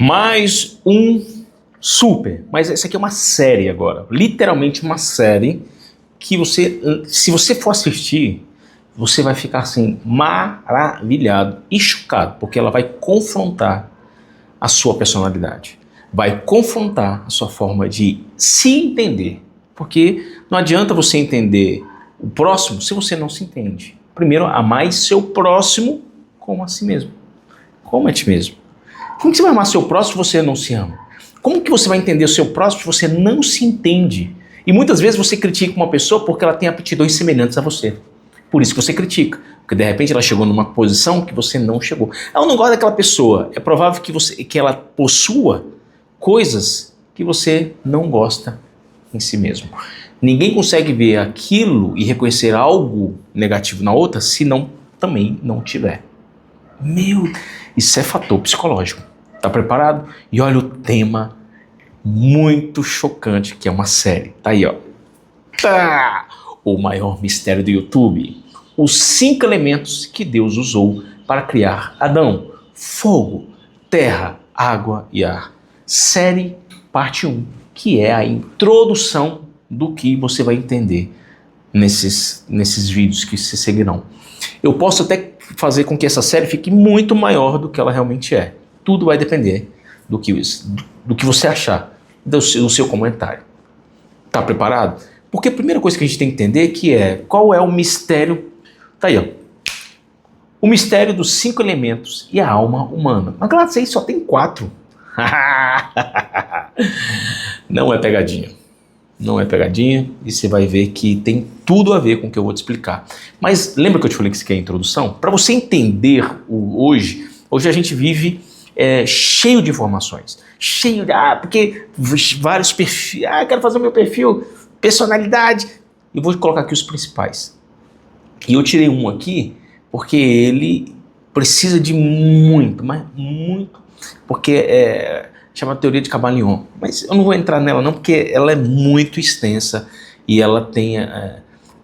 Mais um super, mas essa aqui é uma série agora, literalmente uma série que você, se você for assistir, você vai ficar assim maravilhado e chocado, porque ela vai confrontar a sua personalidade, vai confrontar a sua forma de se entender, porque não adianta você entender o próximo se você não se entende. Primeiro, amar seu próximo como a si mesmo, como a ti mesmo. Como que você vai amar seu próximo se você não se ama? Como que você vai entender o seu próximo se você não se entende? E muitas vezes você critica uma pessoa porque ela tem aptidões semelhantes a você. Por isso que você critica. Porque de repente ela chegou numa posição que você não chegou. Ela não gosta daquela pessoa. É provável que ela possua coisas que você não gosta em si mesmo. Ninguém consegue ver aquilo e reconhecer algo negativo na outra se não também não tiver. Isso é fator psicológico. Tá preparado? E olha o tema muito chocante que é uma série. Tá aí, ó. Tá! O maior mistério do YouTube. Os 5 elementos que Deus usou para criar Adão: fogo, terra, água e ar. Série parte 1, que é a introdução do que você vai entender nesses vídeos que se seguirão. Eu posso até fazer com que essa série fique muito maior do que ela realmente é. Tudo vai depender do que você achar, do seu comentário. Tá preparado? Porque a primeira coisa que a gente tem que entender qual é o mistério. Tá aí, ó. O mistério dos 5 elementos e a alma humana. Mas claro, isso aí só tem 4. Não é pegadinha. Não é pegadinha, e você vai ver que tem tudo a ver com o que eu vou te explicar. Mas lembra que eu te falei que isso aqui é a introdução? Para você entender hoje a gente vive cheio de informações. Cheio de, porque vários perfis, quero fazer o meu perfil, personalidade, e vou colocar aqui os principais. E eu tirei um aqui, porque ele precisa de muito, mas muito, porque chama teoria de Cabaglione, mas eu não vou entrar nela não, porque ela é muito extensa e ela tem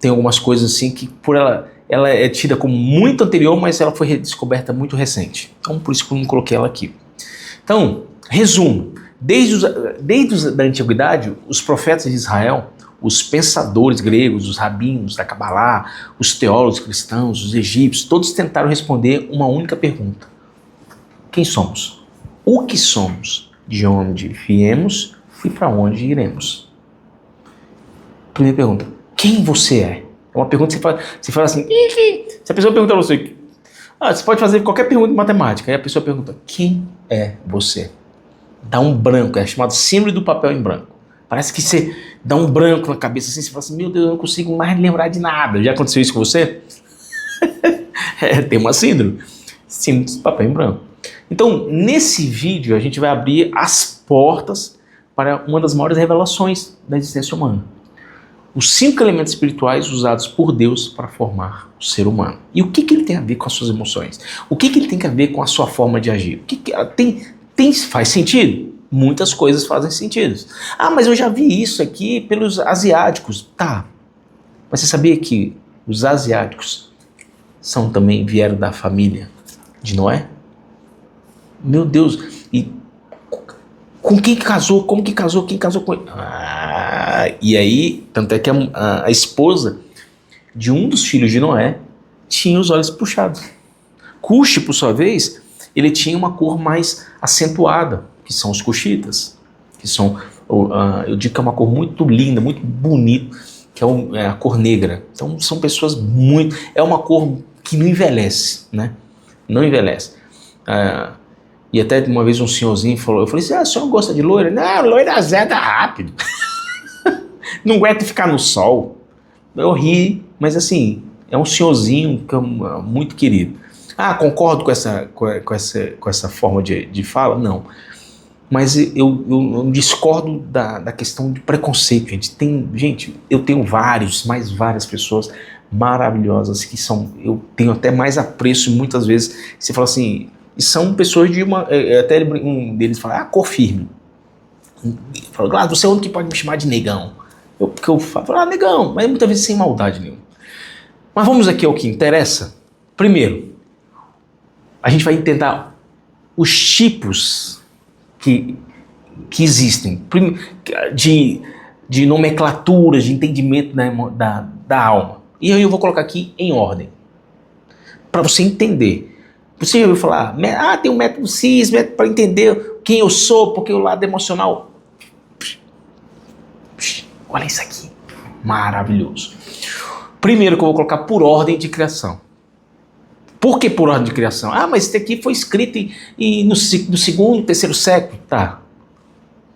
algumas coisas assim que por ela é tida como muito anterior, mas ela foi redescoberta muito recente. Então por isso que eu não coloquei ela aqui. Então, resumo, desde a antiguidade, os profetas de Israel, os pensadores gregos, os rabinos da Cabalá, os teólogos cristãos, os egípcios, todos tentaram responder uma única pergunta: quem somos? O que somos? De onde viemos e para onde iremos? Primeira pergunta: quem você é? É uma pergunta que você fala assim, se a pessoa perguntar a você, você pode fazer qualquer pergunta de matemática, aí a pessoa pergunta: quem é você? Dá um branco, é chamado síndrome do papel em branco. Parece que você dá um branco na cabeça assim, você fala assim, meu Deus, eu não consigo mais lembrar de nada. Já aconteceu isso com você? Tem uma síndrome do papel em branco. Então, nesse vídeo, a gente vai abrir as portas para uma das maiores revelações da existência humana. Os 5 elementos espirituais usados por Deus para formar o ser humano. E o que ele tem a ver com as suas emoções? O que ele tem a ver com a sua forma de agir? Faz sentido? Muitas coisas fazem sentido. Mas eu já vi isso aqui pelos asiáticos. Tá, mas você sabia que os asiáticos vieram da família de Noé? Meu Deus, e com quem casou? Como que casou? Quem casou com ele? E aí, tanto é que a esposa de um dos filhos de Noé tinha os olhos puxados. Cuxi, por sua vez, ele tinha uma cor mais acentuada, que são os cuxitas, que são, eu digo que é uma cor muito linda, muito bonita, que é a cor negra. Então são pessoas é uma cor que não envelhece, né? Não envelhece. E até uma vez um senhorzinho falou, eu falei assim, o senhor gosta de loira? Não, loira azeda rápido. Não aguenta ficar no sol. Eu ri, mas assim, é um senhorzinho muito querido. Concordo com essa forma de fala? Não. Mas eu discordo da questão de preconceito, gente. Eu tenho várias pessoas maravilhosas eu tenho até mais apreço muitas vezes. Você fala assim, e são pessoas de até um deles fala, cor firme. Fala, você é o único que pode me chamar de negão. Porque eu falo, negão, mas muitas vezes sem maldade nenhuma. Mas vamos aqui ao que interessa. Primeiro, a gente vai tentar os tipos que existem, de nomenclaturas, de entendimento da alma. E aí eu vou colocar aqui em ordem, para você entender. Você já ouviu falar, tem um método CIS, método para entender quem eu sou, porque o lado emocional... Olha isso aqui, maravilhoso. Primeiro que eu vou colocar por ordem de criação. Por que por ordem de criação? Mas isso aqui foi escrito no segundo, terceiro século. Tá.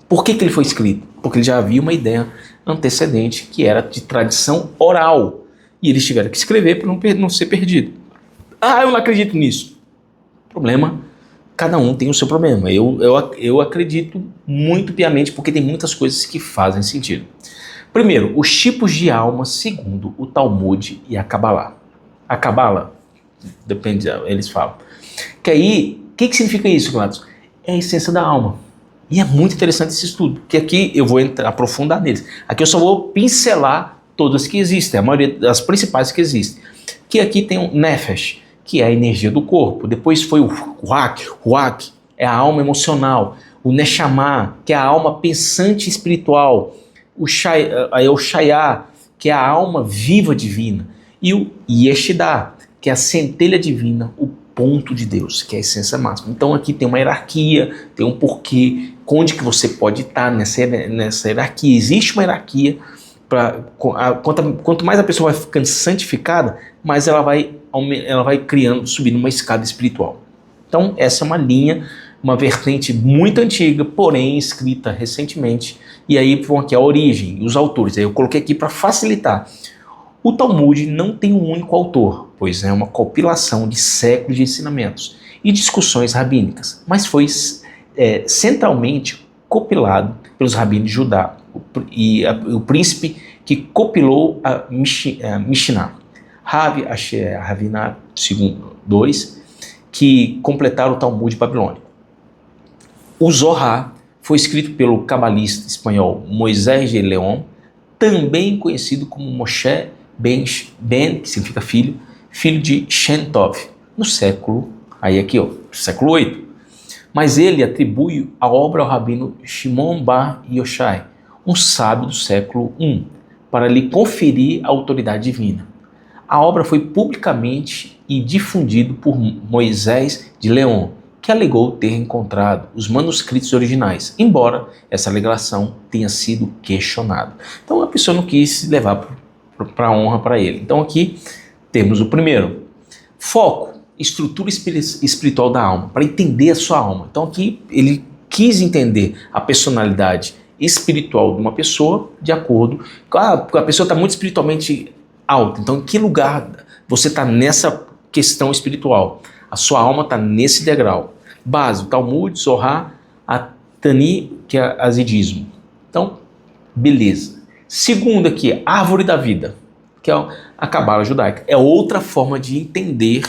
Por que ele foi escrito? Porque ele já havia uma ideia antecedente que era de tradição oral. E eles tiveram que escrever para não ser perdido. Eu não acredito nisso. Problema, cada um tem o seu problema. Eu acredito muito piamente porque tem muitas coisas que fazem sentido. Primeiro, os tipos de alma segundo o Talmud e a Kabbalah. A Kabbalah, depende, eles falam. Que aí, o que significa isso, Gladys? É a essência da alma. E é muito interessante esse estudo, porque aqui eu vou aprofundar neles. Aqui eu só vou pincelar todas que existem, a maioria das principais que existem. Que aqui tem o Nefesh, que é a energia do corpo. Depois foi o Ruach é a alma emocional. O Neshama, que é a alma pensante espiritual. O Shayah, que é a alma viva divina. E o Yeshidah, que é a centelha divina, o ponto de Deus, que é a essência máxima. Então aqui tem uma hierarquia, tem um porquê, onde que você pode estar nessa hierarquia. Existe uma hierarquia, quanto mais a pessoa vai ficando santificada, mais ela vai criando, subindo uma escada espiritual. Então essa é uma linha, uma vertente muito antiga, porém escrita recentemente, e aí vão aqui a origem, os autores. Aí eu coloquei aqui para facilitar. O Talmud não tem um único autor, pois é uma compilação de séculos de ensinamentos e discussões rabínicas, mas foi centralmente compilado pelos rabinos de Judá e o príncipe que compilou a Mishnah, Rav Asher Ravinah II, que completaram o Talmud babilônico. O Zohar foi escrito pelo cabalista espanhol Moisés de León, também conhecido como Moshe Ben, que significa filho de Shem Tov, no século VIII. Mas ele atribui a obra ao rabino Shimon Bar Yochai, um sábio do século I, para lhe conferir a autoridade divina. A obra foi publicamente e difundido por Moisés de León, que alegou ter encontrado os manuscritos originais, embora essa alegação tenha sido questionada. Então a pessoa não quis levar para a honra para ele. Então aqui temos o primeiro. Foco, estrutura espiritual da alma, para entender a sua alma. Então aqui ele quis entender a personalidade espiritual de uma pessoa de acordo com a pessoa está muito espiritualmente alta. Então em que lugar você está nessa questão espiritual? A sua alma está nesse degrau. Base, Talmud, Zohar, Atani, que é azidismo. Então, beleza. Segundo aqui, árvore da vida, que é a Cabala judaica. É outra forma de entender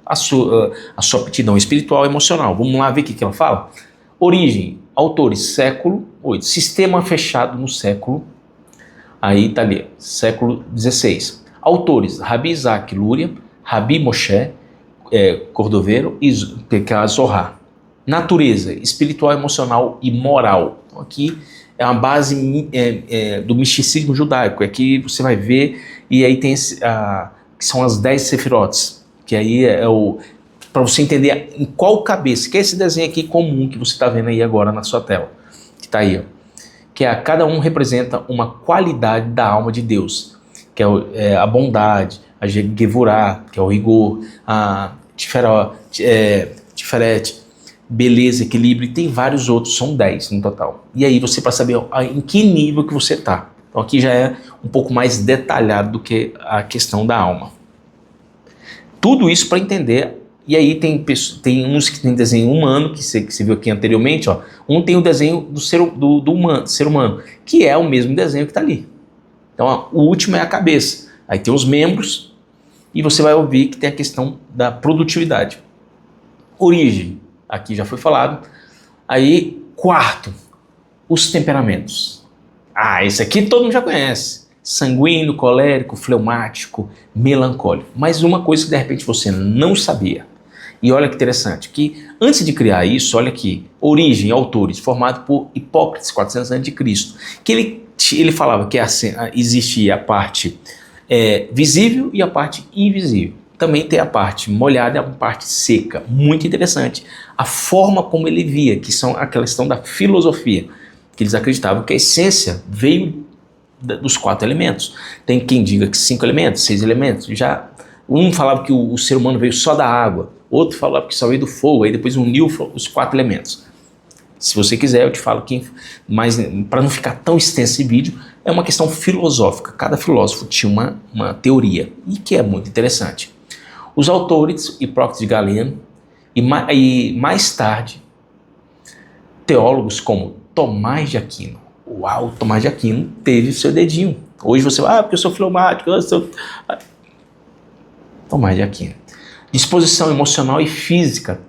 a sua aptidão espiritual e emocional. Vamos lá ver o que ela fala? Origem, autores, século VIII. Sistema fechado no século, aí tá ali, século XVI. Autores, Rabi Isaac Luria, Rabi Moshe, Cordoveiro e Zohar. Natureza, espiritual, emocional e moral. Então aqui é uma base do misticismo judaico. Aqui você vai ver, e aí tem que são as 10 sefirotes, que aí para você entender em qual cabeça, que é esse desenho aqui comum que você está vendo aí agora na sua tela, que está aí, ó, que cada um representa uma qualidade da alma de Deus, que é a bondade, a Gevurah, que é o rigor, a Tiferet, beleza, equilíbrio, e tem vários outros, são 10 no total. E aí você, para saber em que nível que você está. Então aqui já é um pouco mais detalhado do que a questão da alma. Tudo isso para entender. E aí tem uns que tem desenho humano, que você viu aqui anteriormente, ó. Um tem o desenho do ser humano, que é o mesmo desenho que está ali. Então ó, o último é a cabeça. Aí tem os membros, e você vai ouvir que tem a questão da produtividade. Origem, aqui já foi falado. Aí, quarto, os temperamentos. Esse aqui todo mundo já conhece. Sanguíneo, colérico, fleumático, melancólico. Mas uma coisa que de repente você não sabia. E olha que interessante, que antes de criar isso, olha aqui, origem, autores, formado por Hipócrates, 400 a.C., que ele falava que existia a parte visível e a parte invisível. Também tem a parte molhada e a parte seca. Muito interessante. A forma como ele via, que são aquela questão da filosofia, que eles acreditavam que a essência veio dos 4 elementos. Tem quem diga que 5 elementos, 6 elementos. Já um falava que o ser humano veio só da água, outro falava que só veio do fogo, aí depois uniu os 4 elementos. Se você quiser, eu te falo que, mas para não ficar tão extenso esse vídeo, é uma questão filosófica. Cada filósofo tinha uma teoria, e que é muito interessante. Os autores, Hipócrates de Galeno, e mais tarde, teólogos como Tomás de Aquino. Uau, Tomás de Aquino teve seu dedinho. Hoje você vai, porque eu sou fleumático, eu sou... Tomás de Aquino. Disposição emocional e física,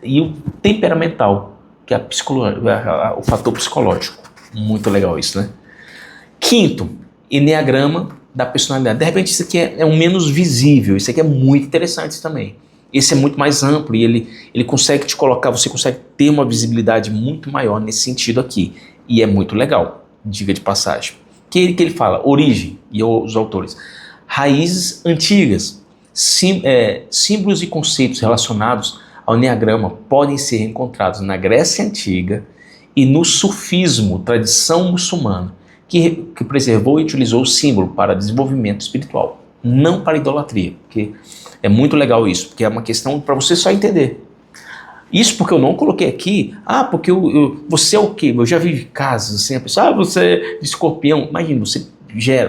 e o temperamental, que é o fator psicológico. Muito legal isso, né? Quinto, enneagrama da personalidade. De repente, isso aqui é um menos visível, isso aqui é muito interessante também. Esse é muito mais amplo e ele consegue te colocar, você consegue ter uma visibilidade muito maior nesse sentido aqui. E é muito legal, diga de passagem. Que ele fala, origem, e os autores, raízes antigas, símbolos e conceitos relacionados ao enneagrama podem ser encontrados na Grécia Antiga e no sufismo, tradição muçulmana, que preservou e utilizou o símbolo para desenvolvimento espiritual, não para idolatria, porque é muito legal isso, porque é uma questão para você só entender. Isso porque eu não coloquei aqui, porque você é o quê? Eu já vi casos assim, a pessoa, você é de escorpião. Imagina, você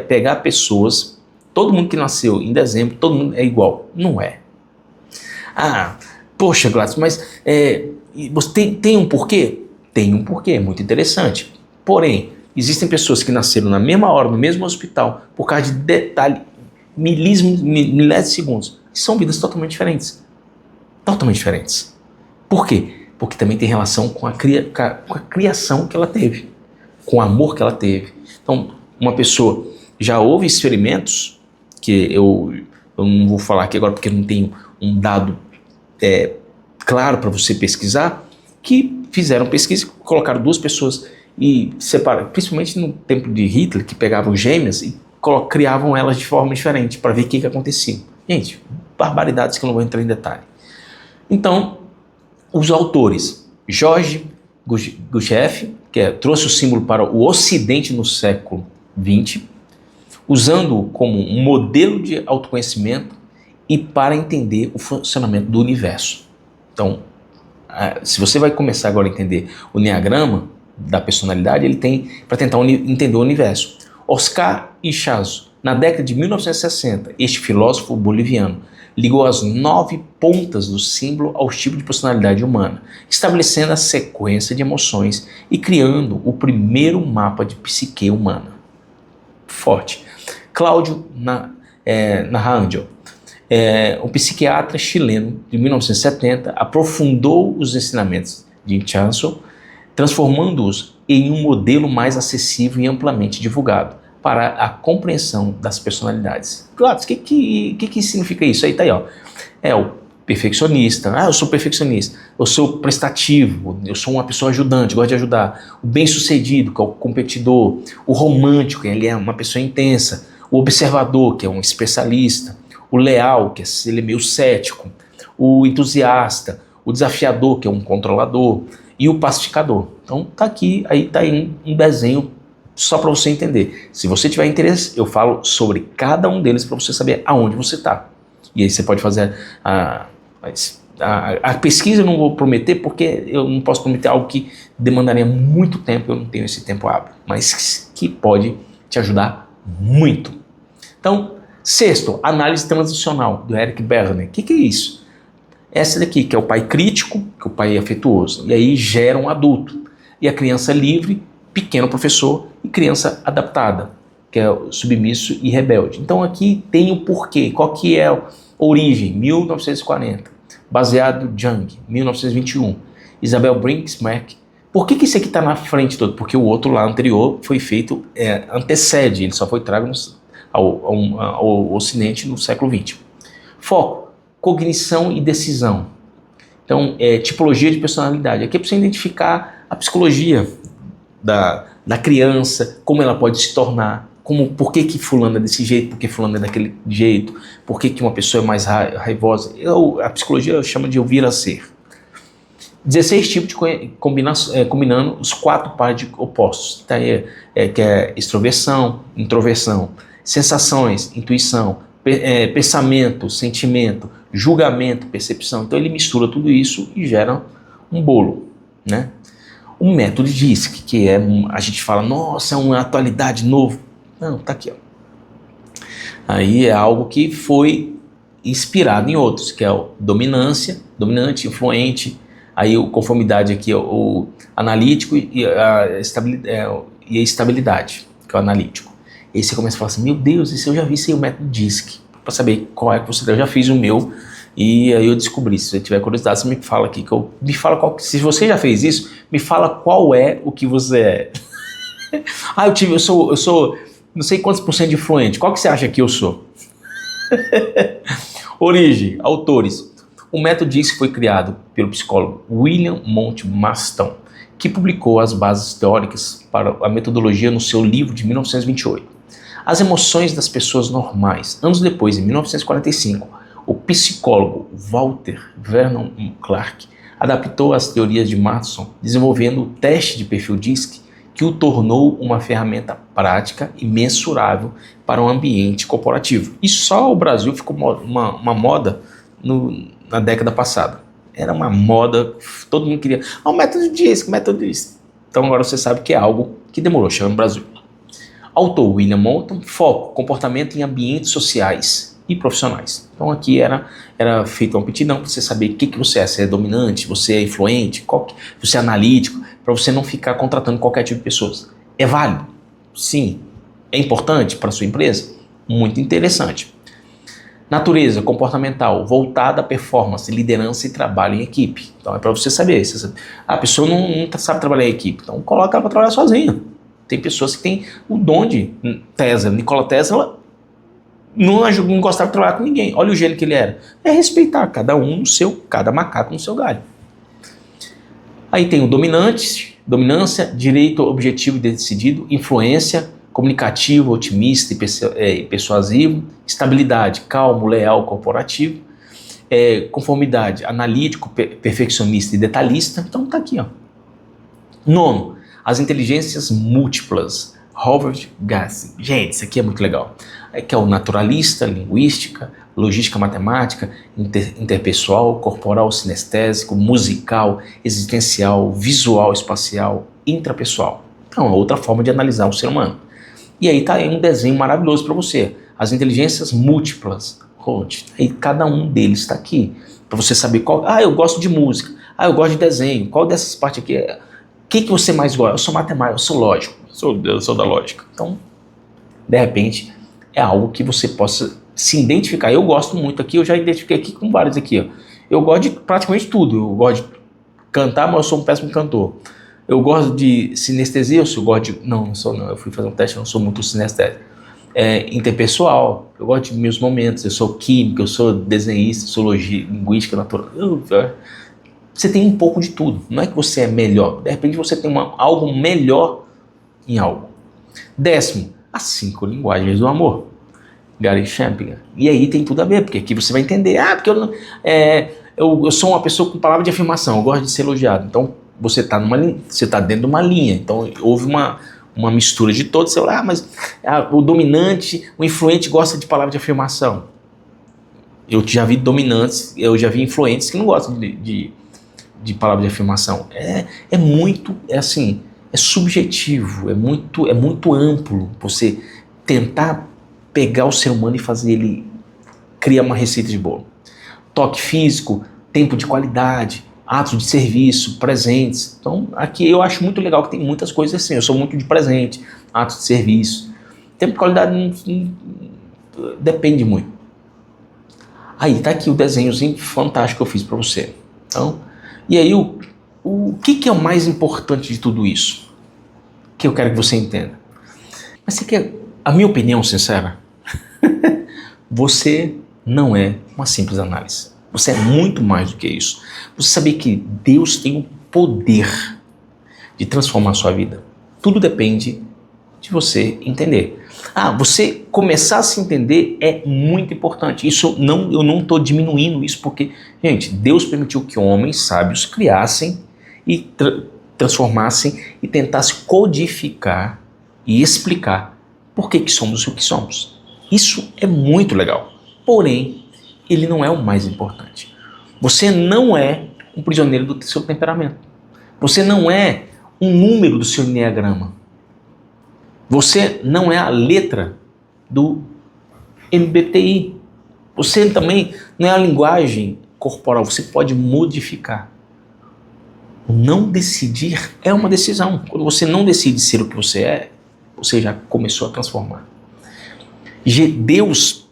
pegar pessoas, todo mundo que nasceu em dezembro, todo mundo é igual. Não é. Poxa, Gladys, mas você tem um porquê? Tem um porquê, é muito interessante. Porém, existem pessoas que nasceram na mesma hora, no mesmo hospital, por causa de detalhe, milésimos de segundos. E são vidas totalmente diferentes. Totalmente diferentes. Por quê? Porque também tem relação com a criação que ela teve, com o amor que ela teve. Então, uma pessoa, já houve experimentos, que eu não vou falar aqui agora porque não tenho um dado claro para você pesquisar, que fizeram pesquisa, colocaram 2 pessoas e separaram, principalmente no tempo de Hitler, que pegavam gêmeas e criavam elas de forma diferente para ver o que acontecia. Gente, barbaridades que eu não vou entrar em detalhe. Então, os autores, George Gurdjieff, que trouxe o símbolo para o Ocidente no século XX, usando-o como um modelo de autoconhecimento e para entender o funcionamento do universo. Então, se você vai começar agora a entender o enneagrama da personalidade, ele tem para tentar entender o universo. Oscar Ichazo, na década de 1960, este filósofo boliviano ligou as 9 pontas do símbolo aos tipos de personalidade humana, estabelecendo a sequência de emoções e criando o primeiro mapa de psique humana. Forte. Cláudio Naranjo, um psiquiatra chileno de 1970, aprofundou os ensinamentos de Ichazo, transformando-os em um modelo mais acessível e amplamente divulgado para a compreensão das personalidades. Claro, o que significa isso? Aí tá aí, ó. O perfeccionista. Eu sou perfeccionista. Eu sou prestativo. Eu sou uma pessoa ajudante, gosto de ajudar. O bem-sucedido, que é o competidor. O romântico, ele é uma pessoa intensa. O observador, que é um especialista. O leal, que ele é meio cético. O entusiasta. O desafiador, que é um controlador. E o pacificador. Então tá aqui, aí tá aí um desenho só para você entender. Se você tiver interesse, eu falo sobre cada um deles para você saber aonde você está. E aí você pode fazer a pesquisa. Eu não vou prometer, porque eu não posso prometer algo que demandaria muito tempo, eu não tenho esse tempo hábil, mas que pode te ajudar muito. Então, sexto, análise transicional, do Eric Berne. O que é isso? Essa daqui, que é o pai crítico, que é o pai afetuoso, e aí gera um adulto. E a criança livre, pequeno professor, e criança adaptada, que é o submisso e rebelde. Então aqui tem o porquê, qual que é a origem, 1940, baseado em Jung, 1921, Isabel Brinkman. Por que isso aqui está na frente todo? Porque o outro lá anterior foi feito, antecede, ele só foi trago ao Ocidente no século XX. Foco, cognição e decisão. Então, tipologia de personalidade. Aqui é para você identificar a psicologia da criança, como ela pode se tornar, por que fulano é desse jeito, por que fulano é daquele jeito, por que uma pessoa é mais raivosa. A psicologia chama de ouvir a ser. 16 tipos de combinando os 4 pares de opostos. Tá aí, que é extroversão, introversão, sensações, intuição, pensamento, sentimento, julgamento, percepção. Então ele mistura tudo isso e gera um bolo, né? O método DISC, que a gente fala, nossa, é uma atualidade novo. Não, tá aqui, ó. Aí é algo que foi inspirado em outros, que é o dominante, influente, aí o conformidade aqui, o analítico e a estabilidade, que é o analítico. E aí você começa a falar assim, meu Deus, isso eu já vi, isso aí é o método DISC, para saber qual é que você tem. Eu já fiz o meu e aí eu descobri. Se você tiver curiosidade, você me fala aqui, se você já fez isso, me fala qual é o que você é. Eu sou não sei quantos por cento de influente, qual que você acha que eu sou? Origem, autores. O método DISC foi criado pelo psicólogo William Mountmaston, que publicou as bases teóricas para a metodologia no seu livro de 1928. As emoções das pessoas normais. Anos depois, em 1945, o psicólogo Walter Vernon Clark adaptou as teorias de Mason, desenvolvendo o teste de perfil DISC, que o tornou uma ferramenta prática e mensurável para o ambiente corporativo. E só o Brasil ficou uma moda na década passada. Era uma moda, todo mundo queria, o método DISC, Então agora você sabe que é algo que demorou, chegou no Brasil. Autor William Moulton, foco, comportamento em ambientes sociais e profissionais. Então aqui era feita uma aptidão para você saber o que você é, se é dominante, você é influente, você é analítico, para você não ficar contratando qualquer tipo de pessoas. É válido? Sim. É importante para a sua empresa? Muito interessante. Natureza comportamental, voltada à performance, liderança e trabalho em equipe. Então é para você saber. A pessoa não sabe trabalhar em equipe, então coloca ela para trabalhar sozinha. Tem pessoas que têm o dom de Nikola Tesla não gostava de trabalhar com ninguém. Olha o gênio que ele era. É respeitar cada um cada macaco no seu galho. Aí tem o dominância, direito objetivo e decidido, influência, comunicativo, otimista e persuasivo, estabilidade, calmo, leal, corporativo, conformidade, analítico, perfeccionista e detalhista. Então tá aqui, ó. 9, as inteligências múltiplas, Robert Gassi. Gente, isso aqui é muito legal. Que é o naturalista, linguística, logística matemática, interpessoal, corporal, sinestésico, musical, existencial, visual, espacial, intrapessoal. Então é outra forma de analisar o ser humano. E aí tá aí um desenho maravilhoso para você. As inteligências múltiplas. Aí cada um deles está aqui. Para você saber qual. Eu gosto de música. Eu gosto de desenho. Qual dessas partes aqui é? O que você mais gosta? Eu sou matemático, eu sou lógico. Eu sou da lógica. Então, de repente, é algo que você possa se identificar. Eu gosto muito aqui, eu já identifiquei aqui com vários aqui. Ó. Eu gosto de praticamente tudo. Eu gosto de cantar, mas eu sou um péssimo cantor. Eu gosto de sinestesia, eu gosto de... Não sou não. Eu fui fazer um teste, eu não sou muito sinestésico. Interpessoal, eu gosto de meus momentos. Eu sou químico, eu sou desenhista, sou linguística, natural. Você tem um pouco de tudo. Não é que você é melhor. De repente você tem algo melhor em algo. 10º, as 5 linguagens do amor. Gary Chapman. E aí tem tudo a ver, porque aqui você vai entender. Porque eu sou uma pessoa com palavra de afirmação, eu gosto de ser elogiado. Então você está dentro de uma linha. Então houve uma mistura de todos. Você fala, mas o dominante, o influente gosta de palavra de afirmação. Eu já vi dominantes, eu já vi influentes que não gostam de palavra de afirmação. É muito, assim, é subjetivo, é muito amplo você tentar pegar o ser humano e fazer ele criar uma receita de bolo. Toque físico, tempo de qualidade, atos de serviço, presentes. Então, aqui eu acho muito legal que tem muitas coisas assim. Eu sou muito de presente, atos de serviço. Tempo de qualidade depende muito. Aí tá aqui o desenhozinho fantástico que eu fiz para você. Então, e aí o que é o mais importante de tudo isso? Que eu quero que você entenda. Mas você quer a minha opinião sincera? Você não é uma simples análise. Você é muito mais do que isso. Você saber que Deus tem o poder de transformar a sua vida. Tudo depende de você entender. Você começar a se entender é muito importante. Eu não estou diminuindo isso porque, gente, Deus permitiu que homens sábios criassem e transformassem e tentassem codificar e explicar por que somos o que somos. Isso é muito legal. Porém, ele não é o mais importante. Você não é um prisioneiro do seu temperamento. Você não é um número do seu enneagrama. Você não é a letra do MBTI. Você também não é a linguagem corporal. Você pode modificar. O não decidir é uma decisão. Quando você não decide ser o que você é, você já começou a transformar. Deus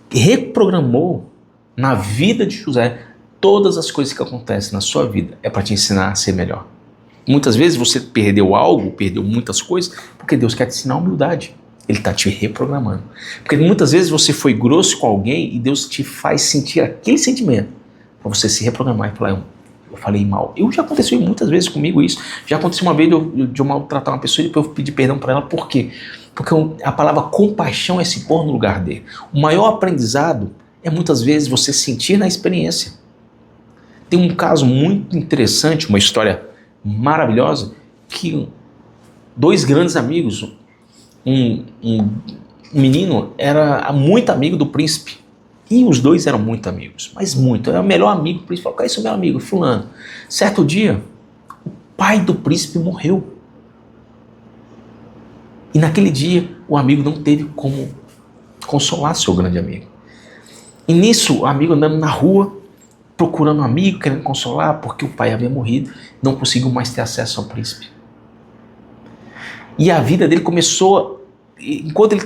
reprogramou na vida de José todas as coisas que acontecem na sua vida. É para te ensinar a ser melhor. Muitas vezes você perdeu algo, perdeu muitas coisas, porque Deus quer te ensinar humildade. Ele está te reprogramando. Porque muitas vezes você foi grosso com alguém e Deus te faz sentir aquele sentimento para você se reprogramar e falar, eu falei mal. Já aconteceu muitas vezes comigo isso. Já aconteceu uma vez de eu maltratar uma pessoa e depois eu pedir perdão para ela. Por quê? Porque a palavra compaixão é se pôr no lugar dele. O maior aprendizado é muitas vezes você sentir na experiência. Tem um caso muito interessante, uma história maravilhosa, que dois grandes amigos, um menino era muito amigo do príncipe, e os dois eram muito amigos, mas muito, era o melhor amigo do príncipe. Falou, esse é o meu amigo, fulano. Certo dia, o pai do príncipe morreu, e naquele dia o amigo não teve como consolar seu grande amigo. E nisso, o amigo andando na rua, procurando um amigo, querendo consolar, porque o pai havia morrido, não conseguiu mais ter acesso ao príncipe. E a vida dele começou, enquanto ele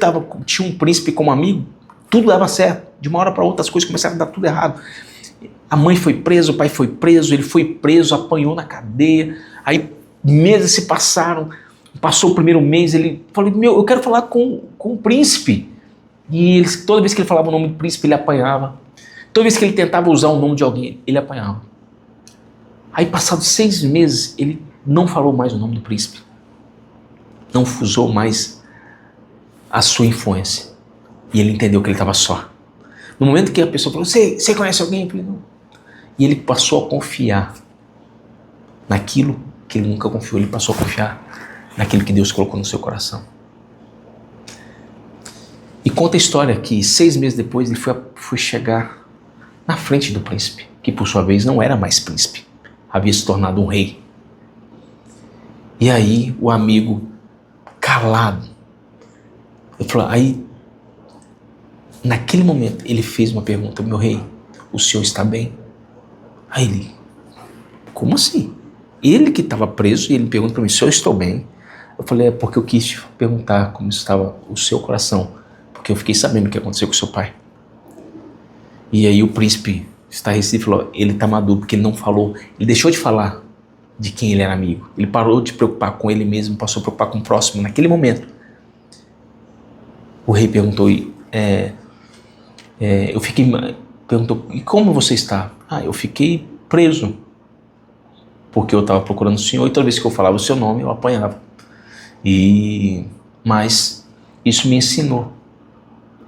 tinha um príncipe como amigo, tudo dava certo. De uma hora para outra as coisas começaram a dar tudo errado. A mãe foi presa, o pai foi preso, ele foi preso, apanhou na cadeia. Aí meses se passaram, passou o primeiro mês, ele falou, eu quero falar com o príncipe. E toda vez que ele falava o nome do príncipe, ele apanhava. Toda vez que ele tentava usar o nome de alguém, ele apanhava. Aí, passados 6 meses, ele não falou mais o nome do príncipe. Não usou mais a sua influência. E ele entendeu que ele estava só. No momento que a pessoa falou, você conhece alguém? Eu falei, não. E ele passou a confiar naquilo que ele nunca confiou. Ele passou a confiar naquilo que Deus colocou no seu coração. E conta a história que 6 meses depois ele foi chegar na frente do príncipe, que por sua vez não era mais príncipe, havia se tornado um rei. E aí o amigo, calado, ele falou, aí naquele momento ele fez uma pergunta, meu rei, o senhor está bem? Aí ele, como assim? Ele que estava preso e ele pergunta para mim, se eu estou bem? Eu falei, é porque eu quis te perguntar como estava o seu coração, porque eu fiquei sabendo o que aconteceu com seu pai. E aí o príncipe estarrecido falou, ele está maduro porque ele não falou, ele deixou de falar de quem ele era amigo. Ele parou de preocupar com ele mesmo, passou a preocupar com o próximo naquele momento. O rei perguntou, perguntou, e como você está? Eu fiquei preso, porque eu estava procurando o senhor e toda vez que eu falava o seu nome eu apanhava. Mas isso me ensinou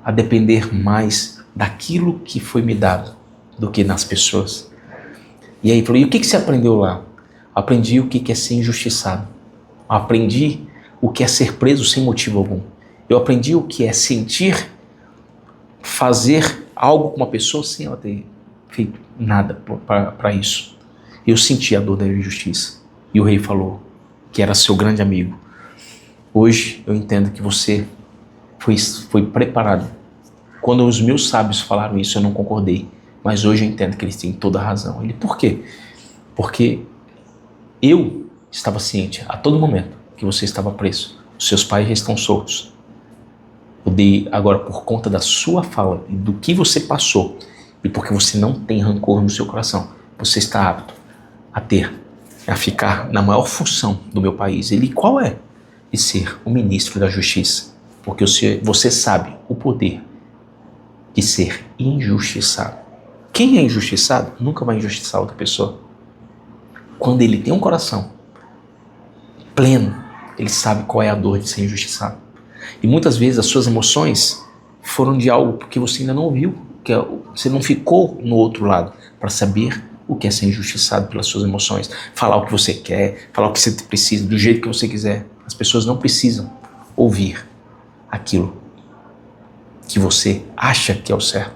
a depender mais daquilo que foi me dado do que nas pessoas. E aí falou, e o que você aprendeu lá? Aprendi o que é ser injustiçado. Aprendi o que é ser preso sem motivo algum. Eu aprendi o que é sentir, fazer algo com uma pessoa sem ela ter feito nada para isso. Eu senti a dor da injustiça. E o rei falou que era seu grande amigo. Hoje eu entendo que você foi preparado. Quando os meus sábios falaram isso, eu não concordei. Mas hoje eu entendo que eles têm toda a razão. Ele, por quê? Porque eu estava ciente a todo momento que você estava preso. Os seus pais já estão soltos. Eu dei agora, por conta da sua fala e do que você passou, e porque você não tem rancor no seu coração, você está apto a ficar na maior função do meu país. Ele, qual é? De ser o ministro da justiça. Porque você sabe o poder de ser injustiçado. Quem é injustiçado nunca vai injustiçar outra pessoa. Quando ele tem um coração pleno, ele sabe qual é a dor de ser injustiçado. E muitas vezes as suas emoções foram de algo que você ainda não viu, que você não ficou no outro lado para saber o que é ser injustiçado pelas suas emoções. Falar o que você quer, falar o que você precisa, do jeito que você quiser. As pessoas não precisam ouvir aquilo que você acha que é o certo.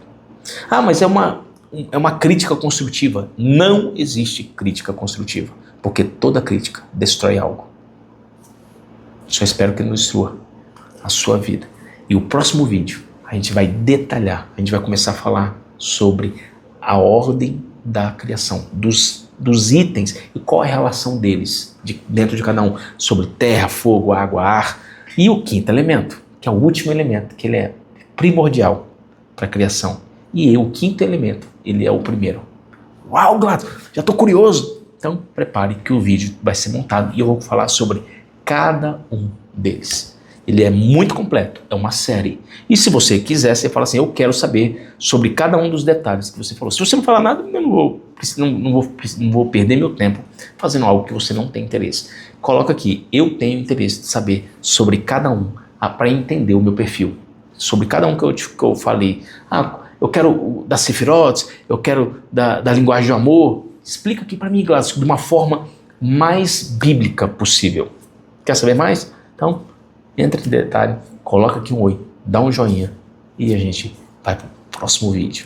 Ah, mas é uma crítica construtiva. Não existe crítica construtiva, porque toda crítica destrói algo. Só espero que não destrua a sua vida. E o próximo vídeo a gente vai detalhar, a gente vai começar a falar sobre a ordem da criação, dos itens e qual é a relação deles dentro de cada um, sobre terra, fogo, água, ar e o quinto elemento, que é o último elemento, que ele é primordial para a criação. E o quinto elemento, ele é o primeiro. Uau, Glato, já estou curioso. Então prepare que o vídeo vai ser montado e eu vou falar sobre cada um deles. Ele é muito completo, é uma série. E se você quiser, você fala assim, eu quero saber sobre cada um dos detalhes que você falou. Se você não falar nada, eu não vou perder meu tempo fazendo algo que você não tem interesse. Coloca aqui, eu tenho interesse de saber sobre cada um, para entender o meu perfil. Sobre cada um que eu falei. Ah, eu quero da Sefirot, eu quero da linguagem do amor. Explica aqui para mim, Gladys, de uma forma mais bíblica possível. Quer saber mais? Então, entra em detalhe, coloca aqui um oi, dá um joinha e a gente vai para o próximo vídeo.